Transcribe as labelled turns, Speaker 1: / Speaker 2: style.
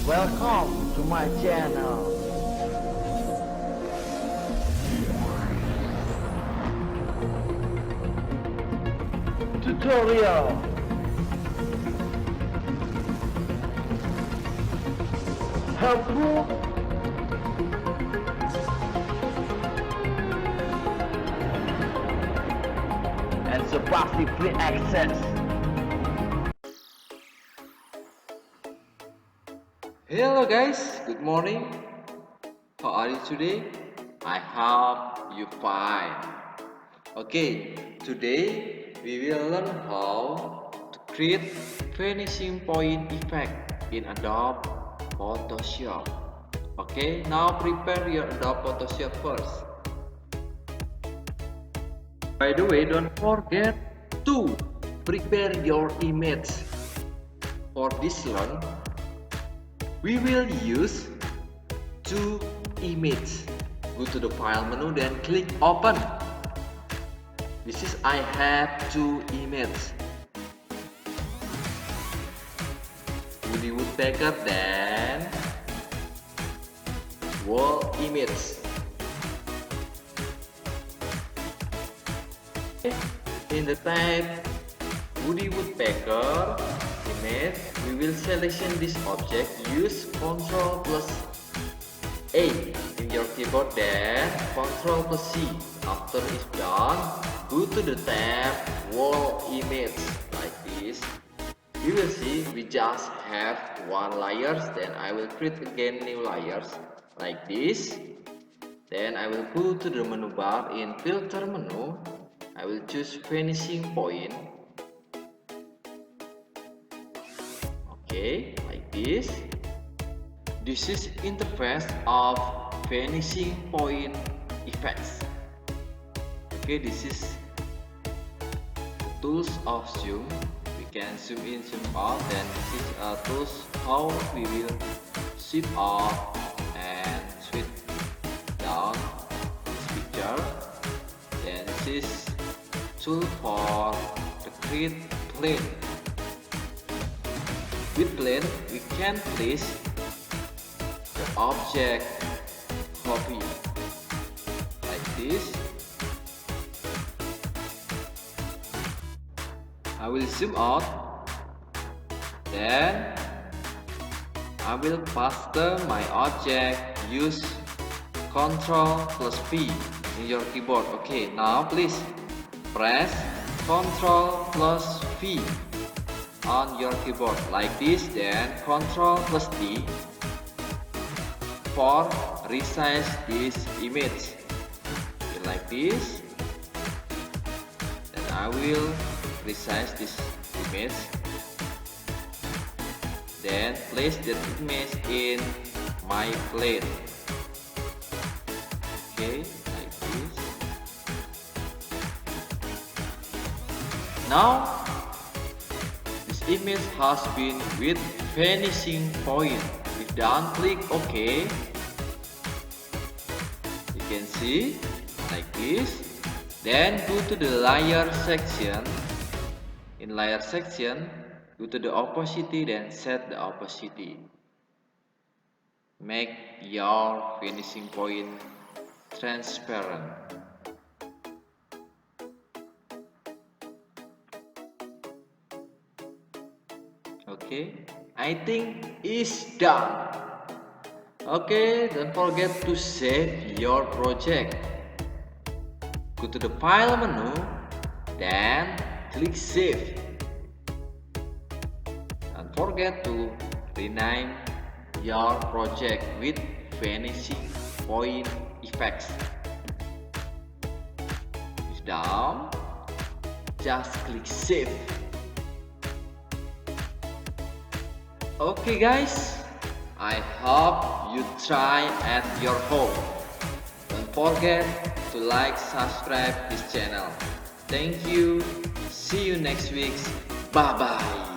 Speaker 1: Welcome to my channel. Tutorial. Helpful. And surprisingly free access.
Speaker 2: Hello guys, good morning. How are you today? I hope you fine. Okay, today we will learn how to create finishing point effect in Adobe Photoshop. Okay, now prepare your Adobe Photoshop first. By the way, don't forget to prepare your image. For this one, we will use two images. Go to the file menu, then click open. This is I have two images. Woody Woodpecker, then wall image. In the type Woody Woodpecker image, we will selection this object. Use Ctrl plus A in your keyboard, then Ctrl plus C. After it's done, go to the tab wall image like this. You will see we just have one layers. Then I will create again new layers like this. Then I will go to the menu bar. In filter menu, I will choose finishing point. Okay, like this. This is interface of vanishing point effects. Okay, this is the tools of zoom. We can zoom in, zoom out. Then this is a tools how we will sweep up and sweep down this picture. Then this is tool for the create plane. With plane, we can place the object copy like this. I will zoom out. Then I will paste my object. Use Ctrl plus P in your keyboard. Okay, now please press Ctrl plus V on your keyboard like this. Then Ctrl plus D for resize this image. Okay, like this. Then I will resize this image. Then place the image in my plane. Okay, like this. Now image has been with vanishing point. If done, click OK. You can see like this. Then go to the layer section. In layer section, go to the opacity, then set the opacity. Make your finishing point transparent. Okay, I think it's done. Okay, don't forget to save your project. Go to the file menu, then click save. Don't forget to rename your project with vanishing point effects. It's done. Just click save. Okay guys, I hope you try at your home. Don't forget to like, subscribe this channel. Thank you. See you next week. Bye bye.